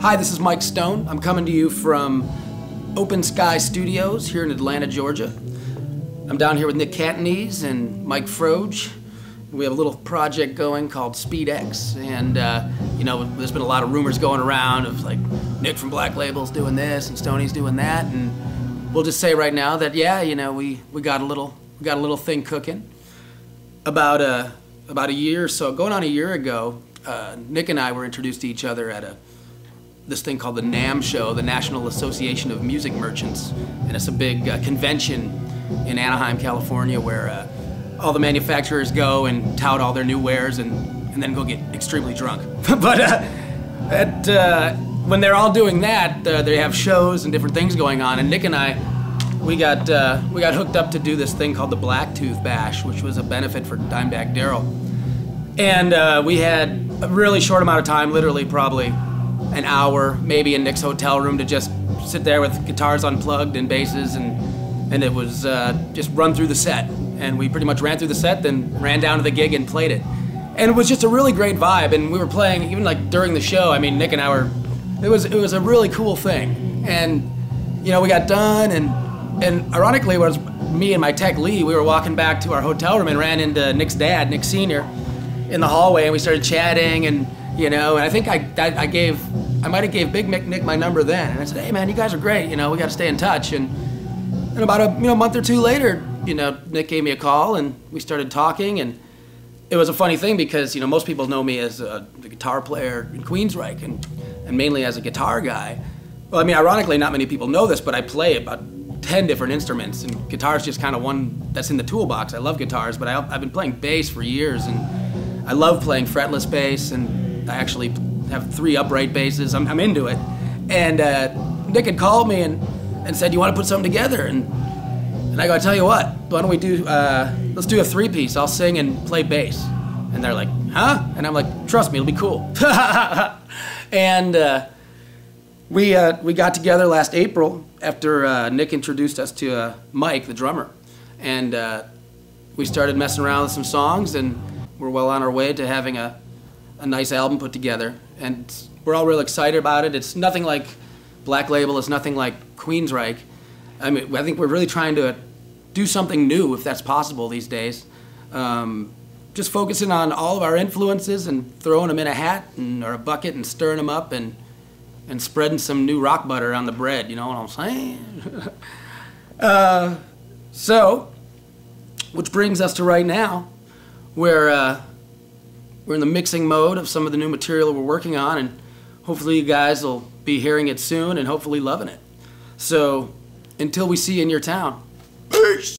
Hi, this is Mike Stone. I'm coming to you from Open Sky Studios here in Atlanta, Georgia. I'm down here with Nick Cantonese and Mike Froge. We have a little project going called Speed X, and you know, there's been a lot of rumors going around of like Nick from Black Label's doing this and Stoney's doing that, and we'll just say right now that yeah, you know, we got a little thing cooking. About a year or so, going on a year ago, Nick and I were introduced to each other at this thing called the NAMM show, the National Association of Music Merchants, and it's a big convention in Anaheim, California, where all the manufacturers go and tout all their new wares and then go get extremely drunk. But when they're all doing that, they have shows and different things going on, and Nick and I, we got hooked up to do this thing called the Blacktooth Bash, which was a benefit for Dimebag Darrell. And we had a really short amount of time, literally probably an hour, maybe in Nick's hotel room, to just sit there with guitars unplugged and basses, and it was just run through the set. And we pretty much ran through the set, then ran down to the gig and played it. And it was just a really great vibe, and we were playing, even like during the show, I mean, Nick and I were, it was a really cool thing. And, you know, we got done, and ironically, it was me and my tech Lee, we were walking back to our hotel room and ran into Nick's dad, Nick Sr., in the hallway, and we started chatting, and you know, and I think I might have gave Big Nick my number then, and I said, hey man, you guys are great, you know, we got to stay in touch. And about a month or two later, you know, Nick gave me a call, and we started talking, and it was a funny thing because, you know, most people know me as the guitar player in Queensryche and mainly as a guitar guy. Well, I mean, ironically, not many people know this, but I play about 10 different instruments, and guitar is just kind of one that's in the toolbox. I love guitars, but I've been playing bass for years, and I love playing fretless bass, and I actually have 3 upright basses. I'm into it. And Nick had called me and said, you want to put something together? And I go, I tell you what, why don't we do, let's do a 3-piece. I'll sing and play bass. And they're like, huh? And I'm like, trust me, it'll be cool. And we got together last April after Nick introduced us to Mike, the drummer. And we started messing around with some songs, and we're well on our way to having a nice album put together. And we're all real excited about it. It's nothing like Black Label, it's nothing like Queensryche. I mean, I think we're really trying to do something new, if that's possible these days. Just focusing on all of our influences and throwing them in a hat or a bucket and stirring them up and spreading some new rock butter on the bread, you know what I'm saying? So, which brings us to right now, where we're in the mixing mode of some of the new material we're working on, and hopefully you guys will be hearing it soon and hopefully loving it. So, until we see you in your town, peace!